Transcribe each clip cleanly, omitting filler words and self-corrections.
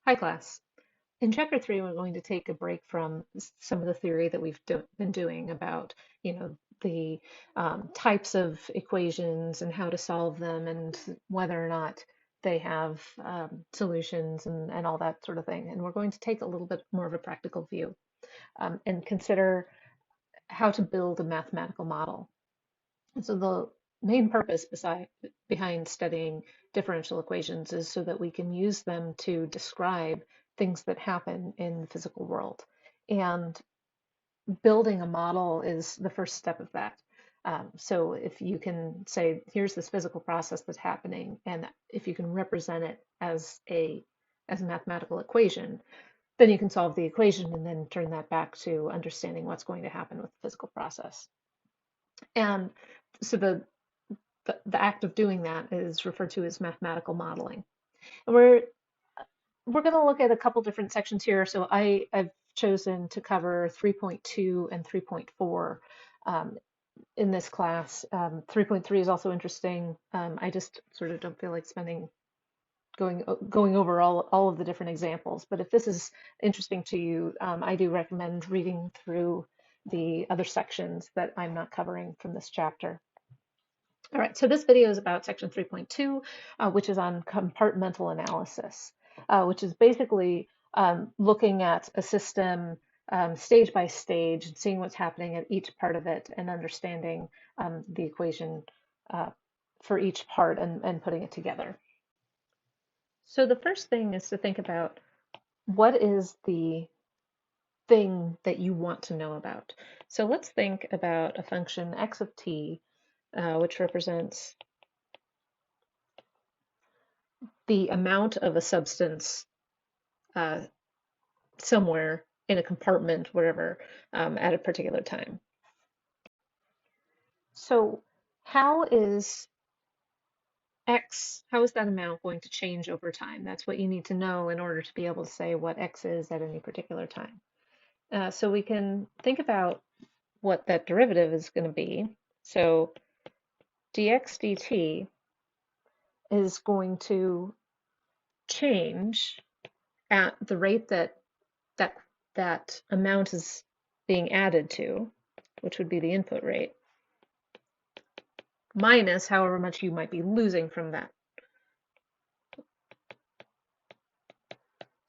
Hi, class. In Chapter 3, we're going to take a break from some of the theory that we've been doing about, the types of equations and how to solve them and whether or not they have solutions and all that sort of thing. And we're going to take a little bit more of a practical view and consider how to build a mathematical model. And so the main purpose behind studying differential equations is so that we can use them to describe things that happen in the physical world. And building a model is the first step of that. So if you can say, here's this physical process that's happening, and if you can represent it as a mathematical equation, then you can solve the equation and then turn that back to understanding what's going to happen with the physical process. And so the act of doing that is referred to as mathematical modeling. And we're going to look at a couple different sections here. So I've chosen to cover 3.2 and 3.4 in this class. 3.3 is also interesting. I just sort of don't feel like going over all of the different examples. But if this is interesting to you, I do recommend reading through the other sections that I'm not covering from this chapter. All right, so this video is about section 3.2, which is on compartmental analysis, which is basically looking at a system stage by stage and seeing what's happening at each part of it and understanding the equation for each part and putting it together. So the first thing is to think about what is the thing that you want to know about. So let's think about a function x of t, which represents the amount of a substance somewhere in a compartment, wherever, at a particular time. So how is that amount going to change over time? That's what you need to know in order to be able to say what x is at any particular time. So we can think about what that derivative is going to be. So dx dt is going to change at the rate that that amount is being added to, which would be the input rate, minus however much you might be losing from that.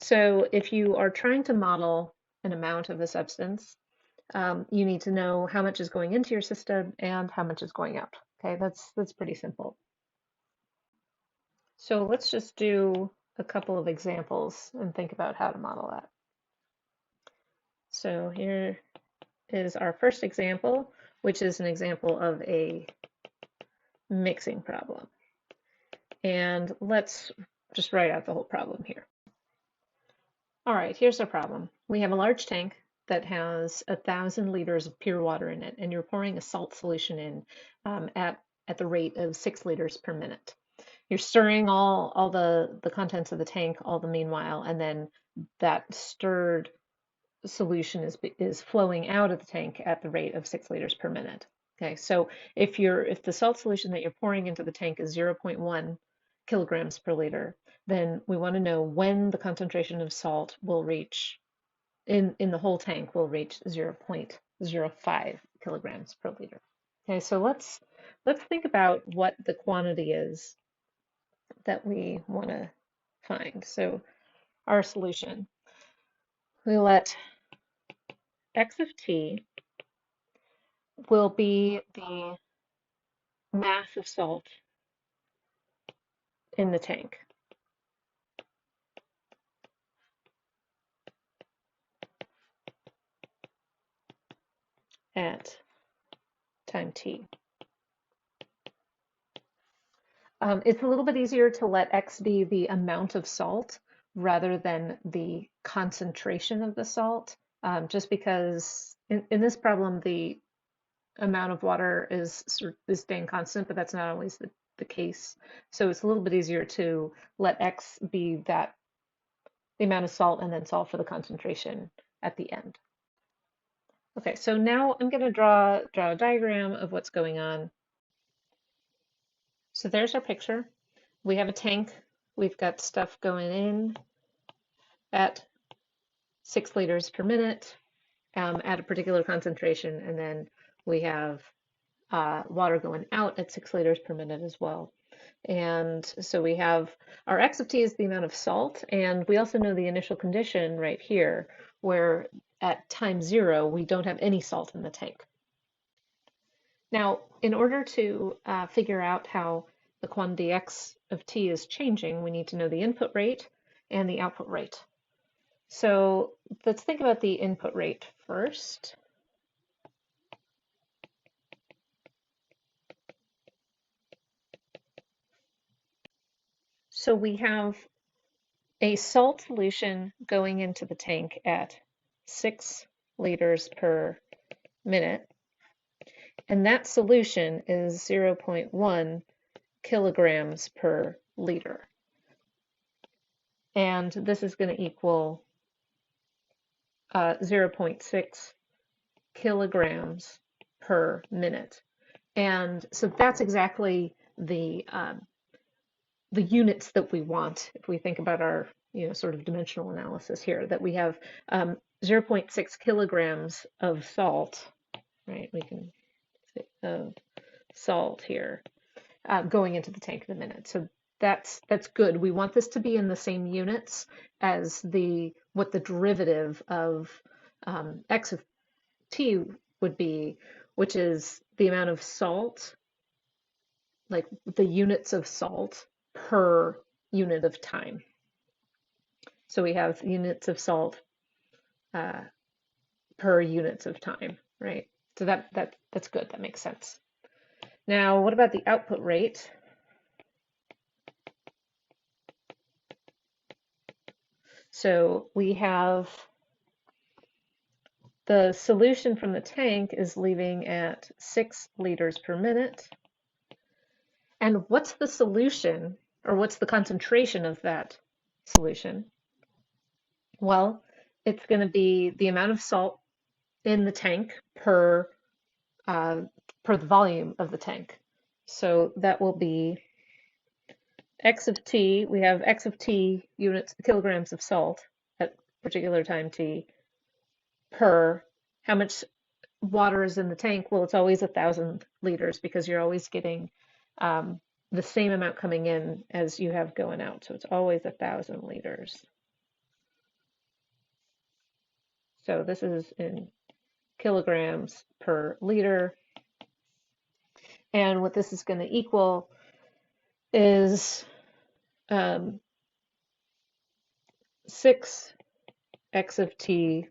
So if you are trying to model an amount of a substance, you need to know how much is going into your system and how much is going out. Okay, that's pretty simple. So let's just do a couple of examples and think about how to model that. So here is our first example, which is an example of a mixing problem. And let's just write out the whole problem here. All right, here's our problem. We have a large tank that has 1,000 liters of pure water in it, and you're pouring a salt solution in at the rate of 6 liters per minute. You're stirring all the contents of the tank all the meanwhile, and then that stirred solution is flowing out of the tank at the rate of 6 liters per minute. Okay, so if the salt solution that you're pouring into the tank is 0.1 kilograms per liter, then we want to know when the concentration of salt will reach in the whole tank will reach 0.05 kilograms per liter. Okay, so let's think about what the quantity is that we want to find. So our solution, we let x of t will be the mass of salt in the tank. At time t. It's a little bit easier to let x be the amount of salt rather than the concentration of the salt, just because in this problem the amount of water is staying constant, but that's not always the case. So it's a little bit easier to let x be the amount of salt and then solve for the concentration at the end. Okay, so now I'm going to draw a diagram of what's going on. So there's our picture. We have a tank. We've got stuff going in at 6 liters per minute at a particular concentration, and then we have water going out at 6 liters per minute as well. And so we have our x of t is the amount of salt, and we also know the initial condition right here, where at time 0, we don't have any salt in the tank. Now, in order to figure out how the quantity x of t is changing, we need to know the input rate and the output rate. So let's think about the input rate first. So we have a salt solution going into the tank at 6 liters per minute, and that solution is 0.1 kilograms per liter. And this is going to equal 0.6 kilograms per minute. And so that's exactly the units that we want if we think about our sort of dimensional analysis here, that we have 0.6 kilograms of salt, right? We can say of salt here going into the tank in a minute. So that's good. We want this to be in the same units as what the derivative of x of t would be, which is the amount of salt, like the units of salt per unit of time. So we have units of salt per units of time, right? So that's good. That makes sense. Now, what about the output rate? So we have the solution from the tank is leaving at 6 liters per minute. And what's the solution, or what's the concentration of that solution? Well, it's going to be the amount of salt in the tank per the volume of the tank. So that will be x of t. We have x of t units, kilograms of salt at particular time t, per how much water is in the tank. Well, it's always 1,000 liters because you're always getting the same amount coming in as you have going out. So it's always 1,000 liters. So this is in kilograms per liter. And what this is going to equal is 6 x of t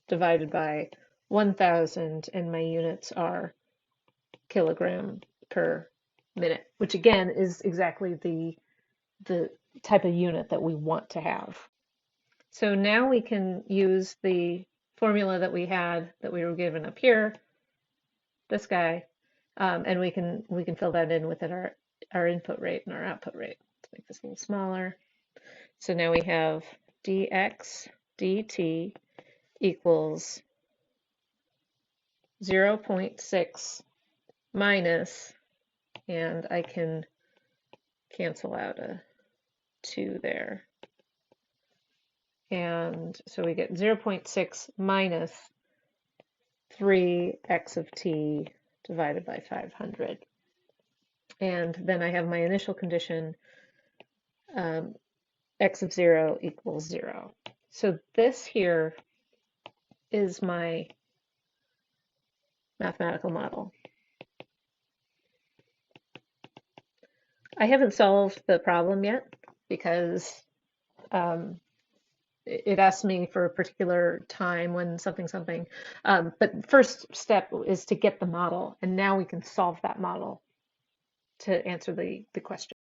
divided by 1,000, and my units are kilogram per minute, which again is exactly the type of unit that we want to have. So now we can use the formula that we were given up here, this guy, and we can fill that in with our input rate and our output rate. Let's make this a little smaller. So now we have dx dt equals 0.6 minus, and I can cancel out a 2 there. And so we get 0.6 minus 3x of t divided by 500. And then I have my initial condition, x of 0 equals 0. So this here is my mathematical model. I haven't solved the problem yet because it asks me for a particular time when something. But first step is to get the model, and now we can solve that model to answer the question.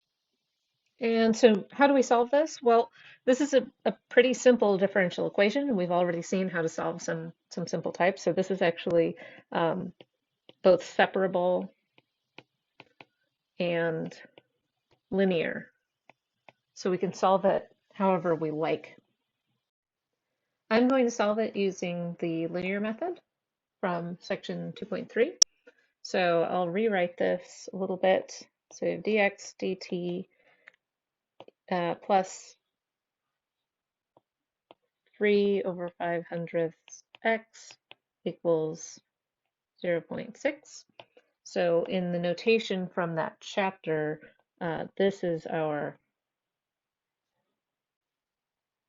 And so how do we solve this? Well, this is a pretty simple differential equation, and we've already seen how to solve some simple types. So this is actually both separable and linear. So we can solve it however we like. I'm going to solve it using the linear method from section 2.3. So I'll rewrite this a little bit. So we have dx dt plus 3 over 500 x equals 0.6. So in the notation from that chapter, this is our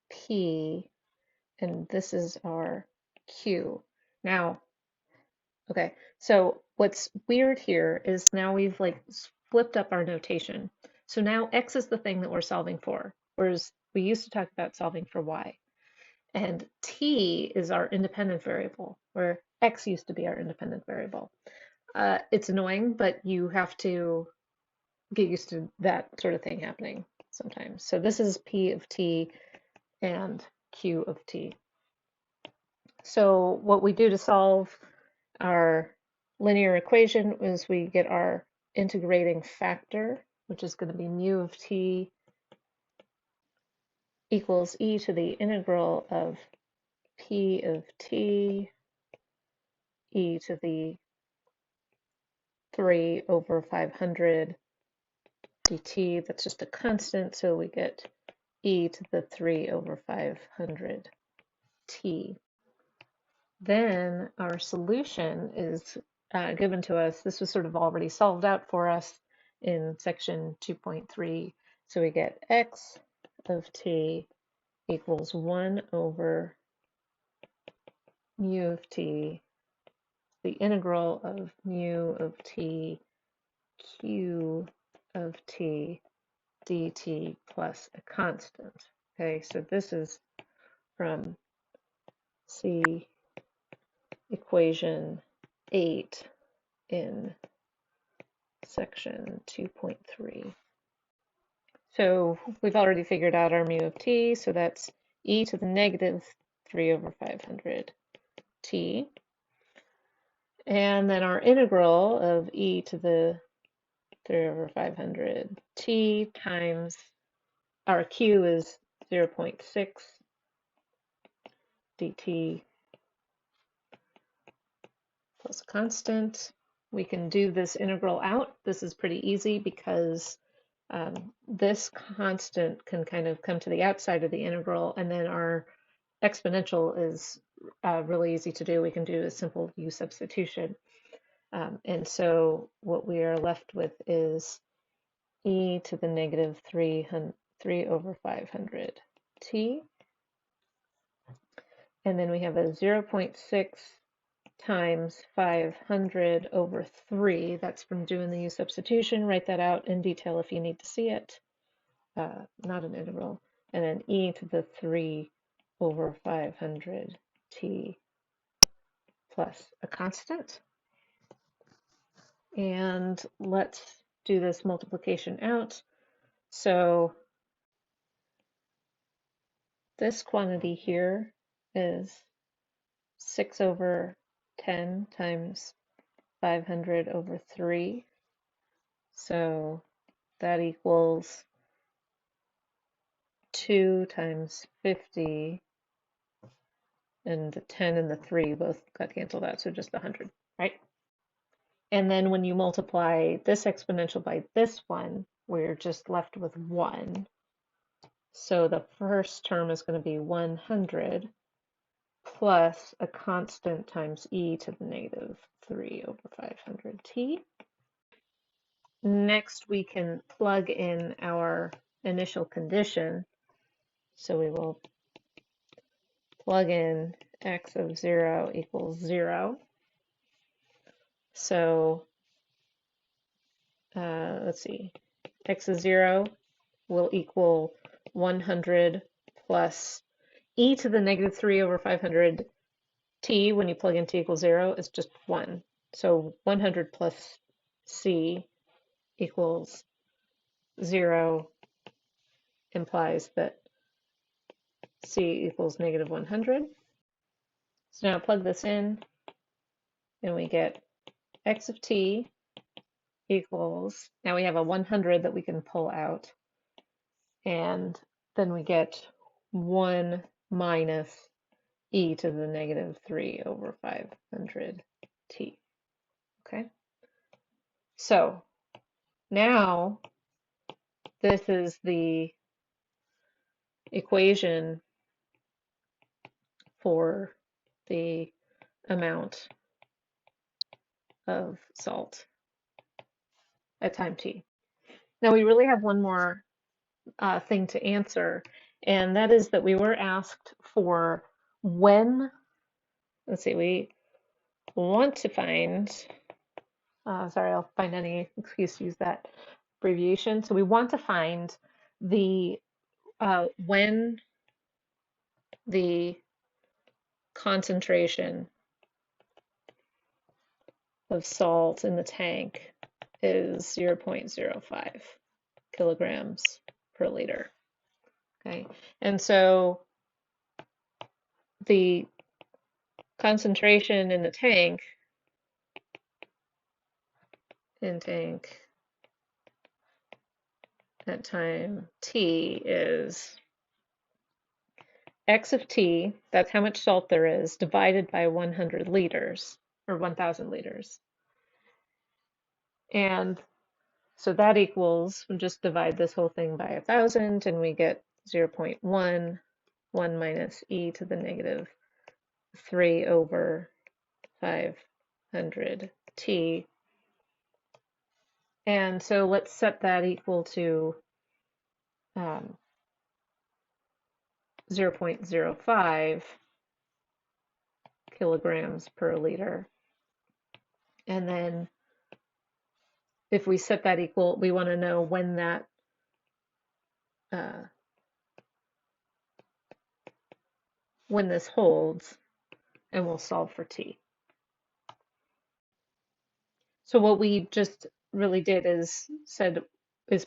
P and this is our Q. Now, okay, so what's weird here is now we've like flipped up our notation. So now X is the thing that we're solving for, whereas we used to talk about solving for Y. And T is our independent variable, where X used to be our independent variable. It's annoying, but you have to get used to that sort of thing happening sometimes. So this is P of T and Q of T. So what we do to solve our linear equation is we get our integrating factor, which is going to be mu of T equals e to the integral of P of T e to the 3 over 500 dt. That's just a constant, so we get e to the 3 over 500 t. Then our solution is given to us. This was sort of already solved out for us in section 2.3. So we get x of t equals 1 over mu of t, the integral of mu of t q of t dt plus a constant. Okay, so this is from C equation 8 in section 2.3. So we've already figured out our mu of t, so that's e to the negative 3 over 500 t. And then our integral of e to the 3 over 500 t times our q is 0.6 dt plus a constant. We can do this integral out. This is pretty easy because this constant can kind of come to the outside of the integral, and then our exponential is really easy to do. We can do a simple u substitution. And so what we are left with is e to the negative 3 over 500 t. And then we have a 0.6 times 500 over 3. That's from doing the u substitution. Write that out in detail if you need to see it. Not an integral. And then e to the 3 over 500 t plus a constant. And let's do this multiplication out. So this quantity here is 6 over 10 times 500 over 3. So that equals 2 times 50, and the 10 and the 3 both got canceled out, so just 100, right? And then when you multiply this exponential by this one, we're just left with 1. So the first term is going to be 100 plus a constant times e to the negative 3 over 500 t. Next, we can plug in our initial condition. So we will plug in x of 0 equals 0. So let's see, x of 0 will equal 100 plus e to the negative 3 over 500 t. When you plug in t equals 0, is just 1. So 100 plus c equals 0 implies that c equals negative 100. So now plug this in, and we get x of t equals, now we have a 100 that we can pull out, and then we get 1 minus e to the negative 3 over 500 t. Okay, so now this is the equation for the amount of salt at time t. Now we really have one more thing to answer, and that is that we were asked for when, let's see, we want to find, sorry, I'll find any excuse to use that abbreviation. So we want to find the when the concentration of salt in the tank is 0.05 kilograms per liter. Okay, and so the concentration in the tank at time t is x of t, that's how much salt there is, divided by 100 liters, or 1,000 liters. And so that equals, we'll just divide this whole thing by 1,000, and we get 0.1, 1 minus e to the negative 3 over 500 t. And so let's set that equal to 0.05 kilograms per liter. And then if we set that equal, we want to know when that when this holds, and we'll solve for t. So what we just really did is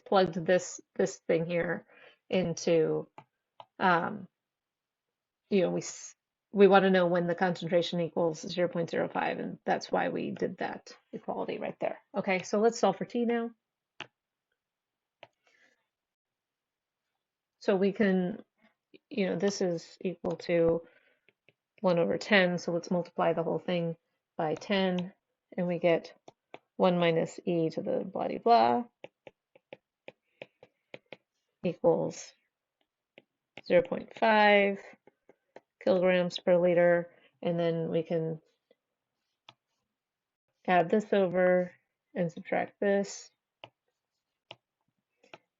plugged this thing here into, you know, we want to know when the concentration equals 0.05, and that's why we did that equality right there. Okay, so let's solve for t now. So we can, you know, this is equal to 1 over 10, so let's multiply the whole thing by 10, and we get 1 minus e to the blah de blah equals 0.5 kilograms per liter, and then we can add this over and subtract this,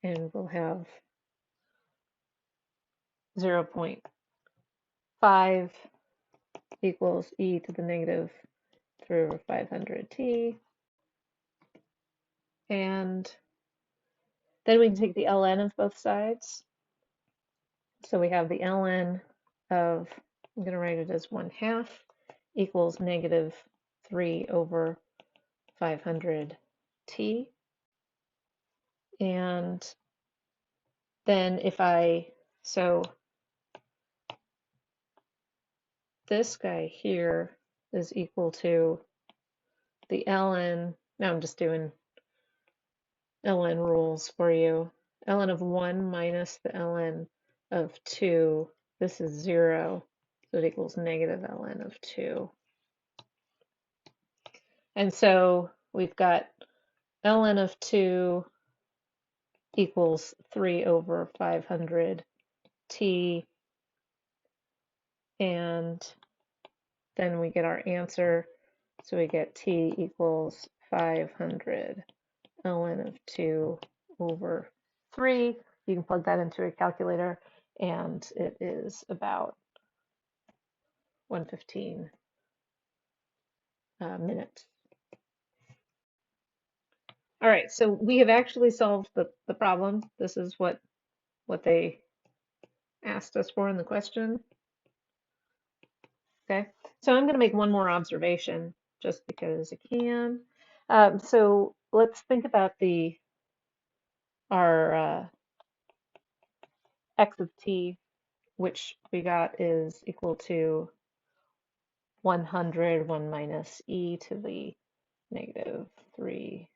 and we'll have 0.5 equals e to the negative 3 over 500 t. And then we can take the ln of both sides. So we have the ln of, I'm going to write it as 1/2 equals negative 3 over 500 t. And then so this guy here is equal to the ln, now I'm just doing ln rules for you. Ln of 1 minus the ln of 2, this is 0, so it equals negative ln of 2. And so we've got ln of 2 equals 3 over 500 t, and then we get our answer. So we get t equals 500 ln of 2 over 3. You can plug that into a calculator, and it is about 115 minutes. All right, so we have actually solved the problem. This is what they asked us for in the question. Okay, so I'm going to make one more observation just because I can. So let's think about our x of t, which we got is equal to 100, 1 minus e to the negative 3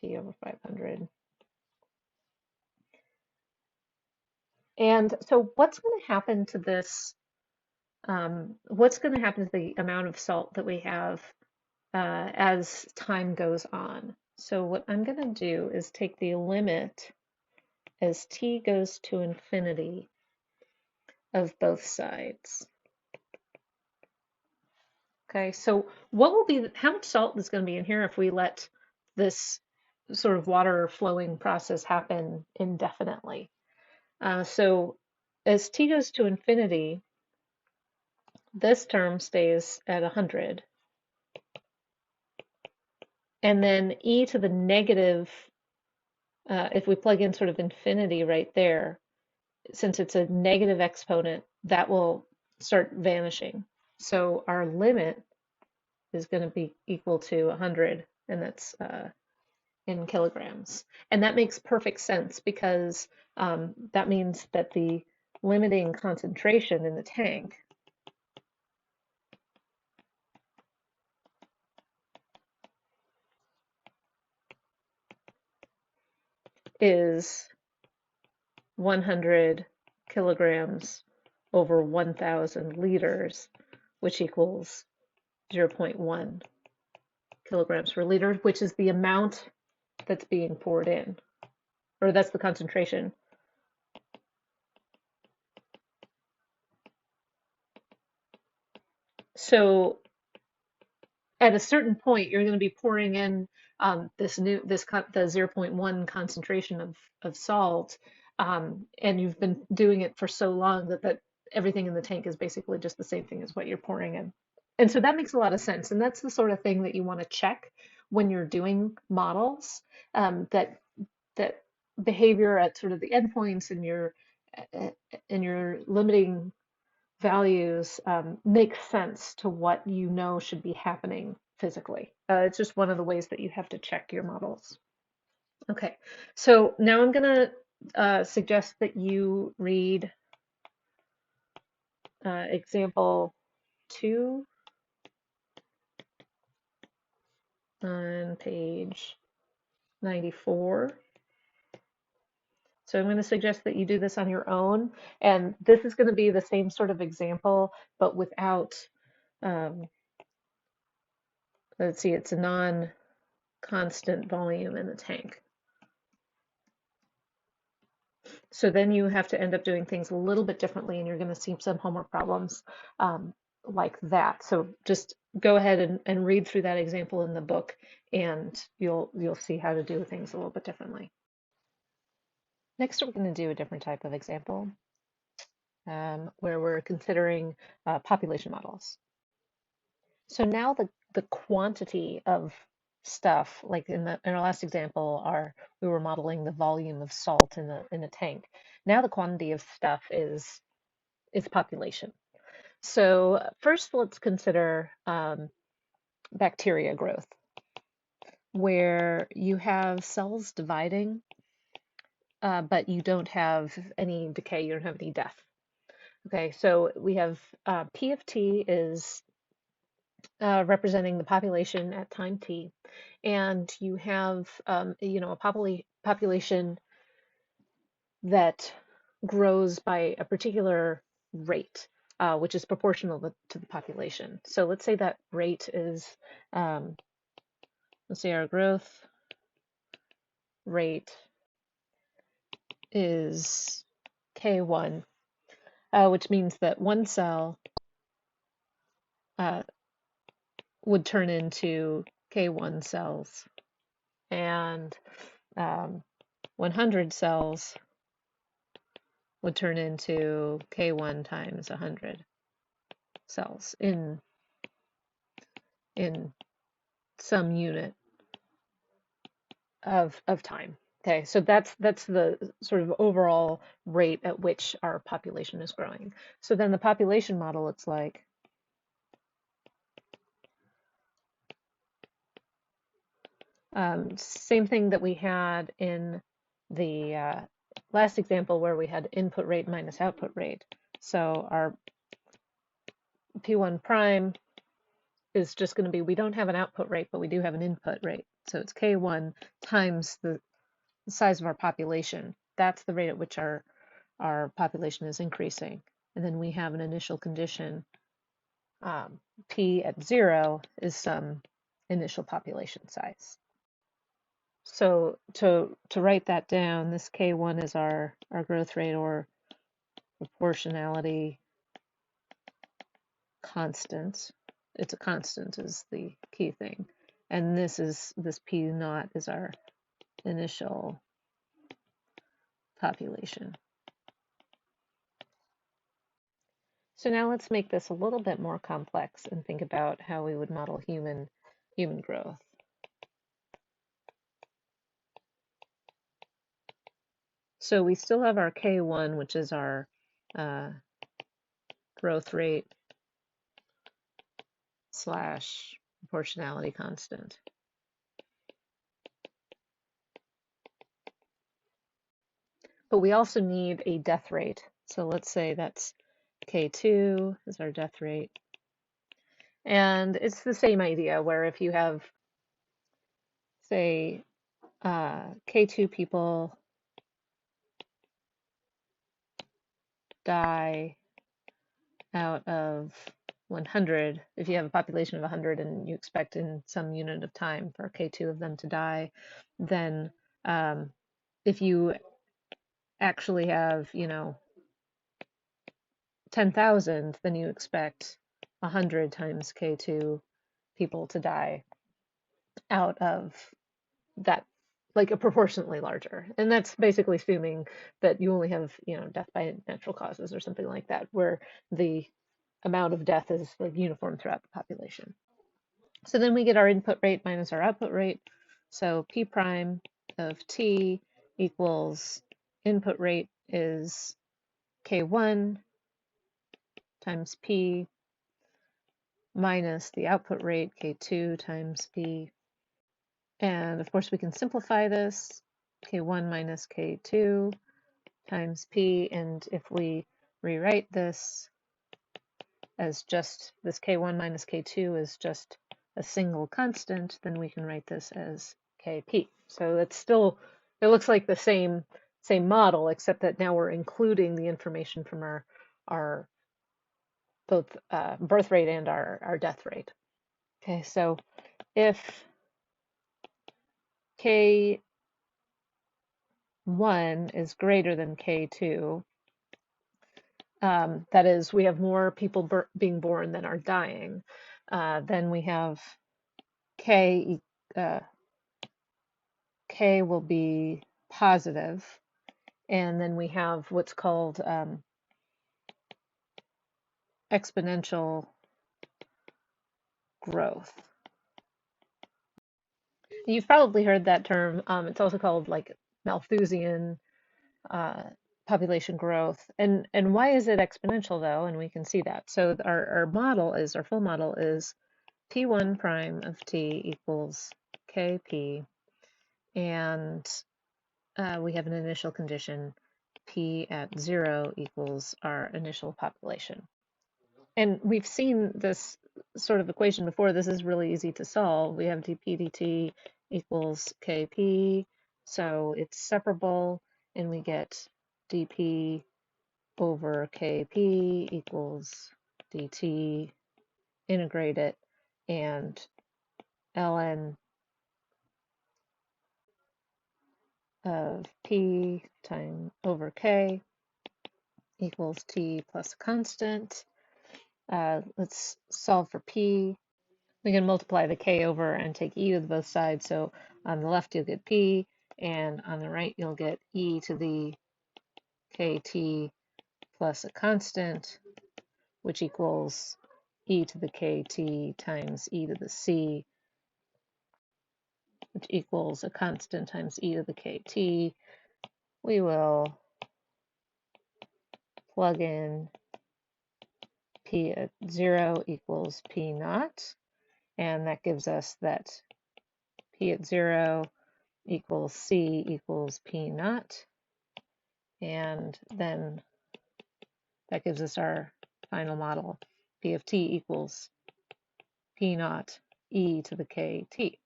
t over 500. And so what's going to happen to this? What's going to happen to the amount of salt that we have as time goes on? So what I'm going to do is take the limit as t goes to infinity of both sides. Okay, so what will be, how much salt is going to be in here if we let this sort of water flowing process happen indefinitely? So as t goes to infinity, this term stays at 100. And then e to the negative, if we plug in sort of infinity right there, since it's a negative exponent, that will start vanishing. So our limit is going to be equal to 100, and that's in kilograms. And that makes perfect sense because that means that the limiting concentration in the tank is 100 kilograms over 1,000 liters, which equals 0.1 kilograms per liter, which is the amount that's being poured in, or that's the concentration. So at a certain point, you're going to be pouring in the 0.1 concentration of salt, and you've been doing it for so long that everything in the tank is basically just the same thing as what you're pouring in. And so that makes a lot of sense, and that's the sort of thing that you want to check when you're doing models, that behavior at sort of the endpoints and your limiting values make sense to what you know should be happening physically. It's just one of the ways that you have to check your models. Okay, so now I'm going to suggest that you read example 2 on page 94. So I'm going to suggest that you do this on your own, and this is going to be the same sort of example, but without, um, let's see, it's a non-constant volume in the tank. So then you have to end up doing things a little bit differently, and you're going to see some homework problems like that. So just go ahead and read through that example in the book, and you'll see how to do things a little bit differently. Next, we're going to do a different type of example where we're considering population models. So now the quantity of stuff, like in our last example, we were modeling the volume of salt in a tank. Now the quantity of stuff is population. So first, let's consider bacteria growth, where you have cells dividing, but you don't have any decay, you don't have any death. Okay, so we have P of t is representing the population at time t, and you have a population that grows by a particular rate, which is proportional to the population. So let's say that rate is, let's say our growth rate is K1, which means that one cell would turn into K1 cells, and 100 cells would turn into K1 times 100 cells in some unit of time. Okay, so that's the sort of overall rate at which our population is growing. So then the population model, it's like same thing that we had in the last example where we had input rate minus output rate. So our P1 prime is just going to be, we don't have an output rate, but we do have an input rate. So it's K1 times the size of our population. That's the rate at which our population is increasing. And then we have an initial condition. P at 0 is some initial population size. So to write that down, this K1 is our growth rate or proportionality constant. it's a constant is the key thing. And this P naught is our initial population. So now let's make this a little bit more complex and think about how we would model human growth. So we still have our K1, which is our growth rate slash proportionality constant. But we also need a death rate. So let's say that's K2 is our death rate. And it's the same idea where if you have, say, K2 people die out of 100, if you have a population of 100 and you expect in some unit of time for K2 of them to die, then if you actually have, 10,000, then you expect 100 times K2 people to die out of that, like a proportionately larger. And that's basically assuming that you only have, death by natural causes or something like that, where the amount of death is like uniform throughout the population. So then we get our input rate minus our output rate. So P prime of T equals input rate is K1 times P minus the output rate, K2 times P. And of course we can simplify this, K1 minus K2 times P. And if we rewrite this as just this K1 minus K2 is just a single constant, then we can write this as Kp. So it's still, it looks like the same model, except that now we're including the information from our both birth rate and our death rate. Okay, so if K1 is greater than K2, that is, we have more people being born than are dying, then we have K will be positive, and then we have what's called exponential growth. You've probably heard that term. It's also called like Malthusian population growth. And why is it exponential though? And we can see that. So our full model is P1 prime of T equals Kp, and we have an initial condition P at 0 equals our initial population. And we've seen this sort of equation before. This is really easy to solve. We have dp dt equals Kp, so it's separable, and we get dp over Kp equals dt, integrate it, and ln of p time over k equals t plus a constant. Let's solve for p. We can multiply the k over and take e to both sides. So on the left you'll get p, and on the right you'll get e to the kt plus a constant, which equals e to the kt times e to the c, which equals a constant times e to the kt. We will plug in p at 0 equals p naught, and that gives us that p at 0 equals c equals p naught, and then that gives us our final model, p of t equals p naught e to the kt.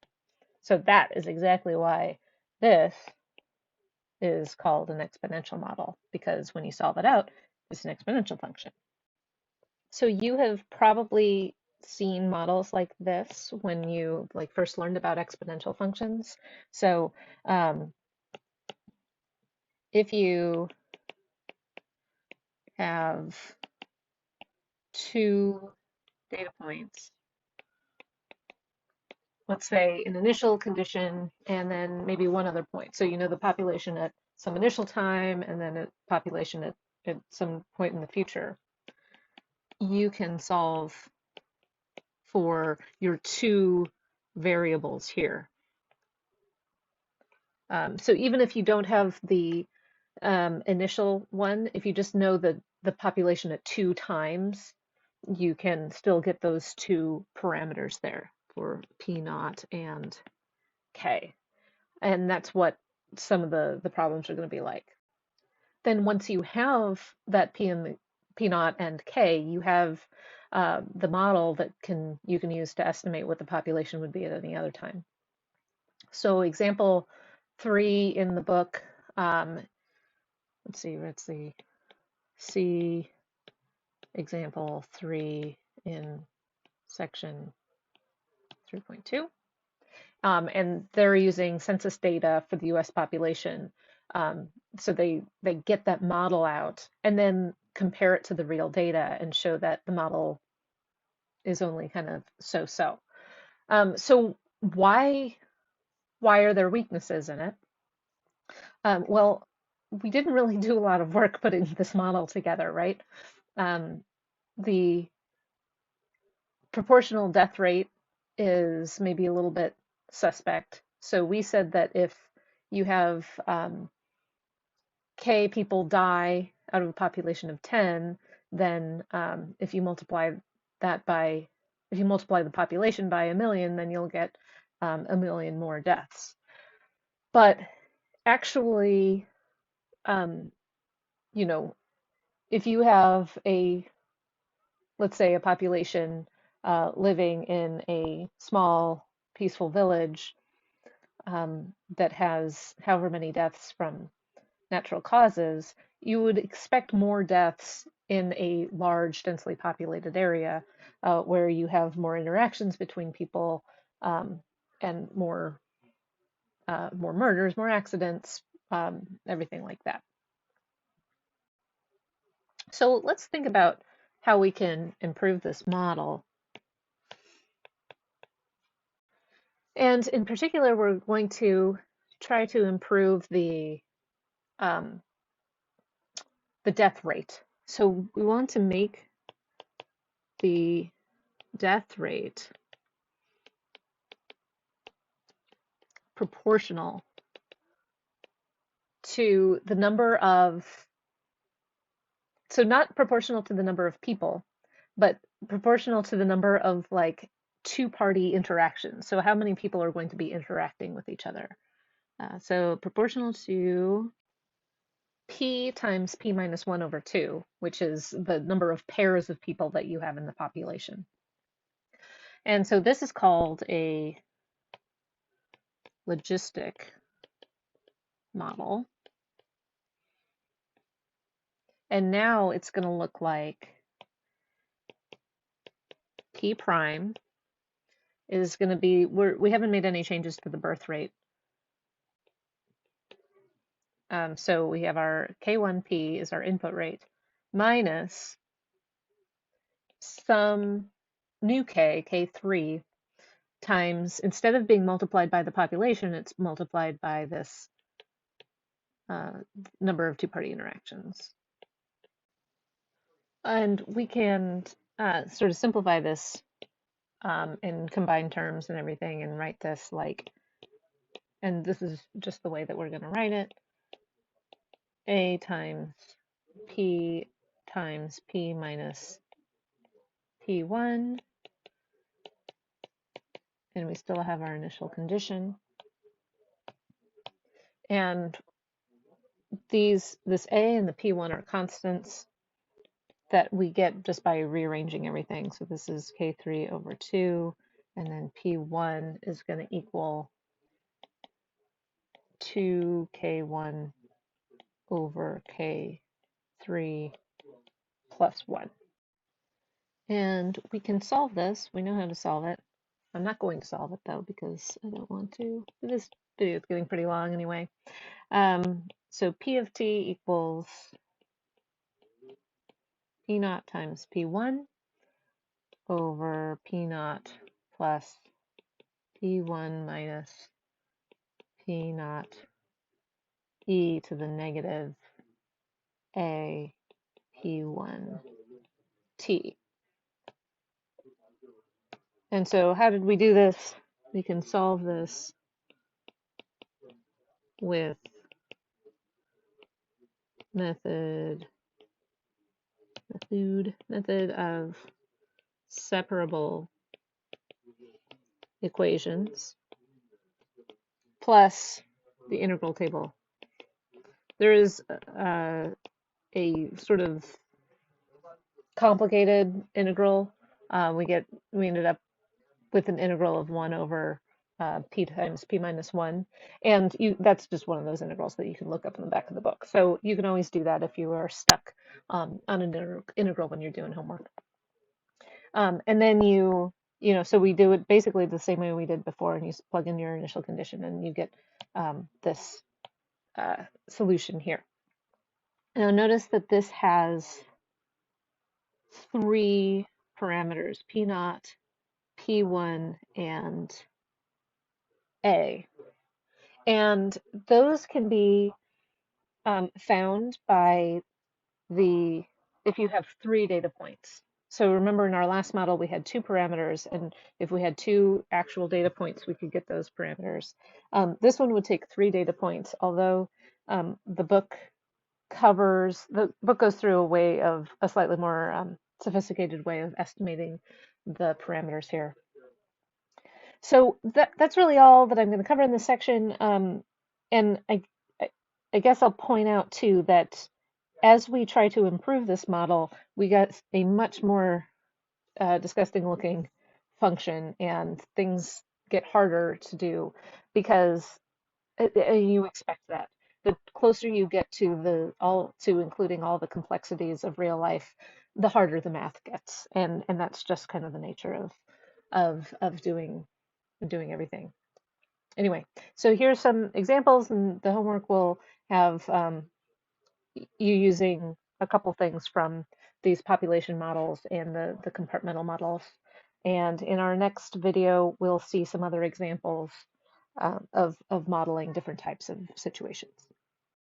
So that is exactly why this is called an exponential model, because when you solve it out, it's an exponential function. So you have probably seen models like this when you like first learned about exponential functions. So if you have two data points let's say, an initial condition and then maybe one other point. So you know the population at some initial time and then a population at some point in the future. You can solve for your two variables here. So even if you don't have the initial one, if you just know the population at 2 times, you can still get those two parameters there for P naught and K. And that's what some of the problems are going to be like. Then once you have that P naught and K, you have the model that you can use to estimate what the population would be at any other time. So example 3 in the book, let's see example 3 in section 3.2. And they're using census data for the US population. So they get that model out and then compare it to the real data and show that the model is only kind of so-so. So why are there weaknesses in it? Well, we didn't really do a lot of work putting this model together, right? The proportional death rate is maybe a little bit suspect. So we said that if you have K people die out of a population of 10, then if you multiply the population by 1,000,000, then you'll get 1,000,000 more deaths. But actually, you know, if you have let's say a population living in a small, peaceful village that has however many deaths from natural causes, you would expect more deaths in a large, densely populated area where you have more interactions between people and more murders, more accidents, everything like that. So let's think about how we can improve this model. And in particular, we're going to try to improve the death rate. So we want to make the death rate proportional to the number of, so not proportional to the number of people, but proportional to the number of like two-party interactions. So how many people are going to be interacting with each other? So proportional to P times P minus 1 over 2, which is the number of pairs of people that you have in the population. And so this is called a logistic model. And now it's going to look like P prime is going to be, we haven't made any changes to the birth rate. So we have our K1P is our input rate minus some new K, K3, times, instead of being multiplied by the population, it's multiplied by this number of two-party interactions. And we can sort of simplify this in combined terms and everything and write this like, and this is just the way that we're going to write it, A times P minus P1, and we still have our initial condition. And this A and the P1 are constants that we get just by rearranging everything. So this is K3 over 2, and then P1 is going to equal 2K1 over K3 plus 1. And we can solve this. We know how to solve it. I'm not going to solve it though because I don't want to. This video is getting pretty long anyway. So P of t equals P naught times P1 over P naught plus P1 minus P naught e to the negative a P1 t. And so how did we do this? We can solve this with method of separable equations plus the integral table. There is a sort of complicated integral. We ended up with an integral of 1 over p times p minus 1. And that's just one of those integrals that you can look up in the back of the book. So you can always do that if you are stuck on an integral when you're doing homework. And then so we do it basically the same way we did before, and you plug in your initial condition and you get this solution here. Now notice that this has 3 parameters, P naught, P1, and A. And those can be found by if you have 3 data points. So remember in our last model, we had 2 parameters, and if we had 2 actual data points, we could get those parameters. This one would take 3 data points, although the book goes through a slightly more sophisticated way of estimating the parameters here. So that's really all that I'm going to cover in this section. And I guess I'll point out too that as we try to improve this model, we got a much more disgusting looking function, and things get harder to do because you expect that. The closer you get to including all the complexities of real life, the harder the math gets, and that's just kind of the nature of doing everything. Anyway, so here's some examples, and the homework will have you using a couple things from these population models and the compartmental models. And in our next video, we'll see some other examples of modeling different types of situations.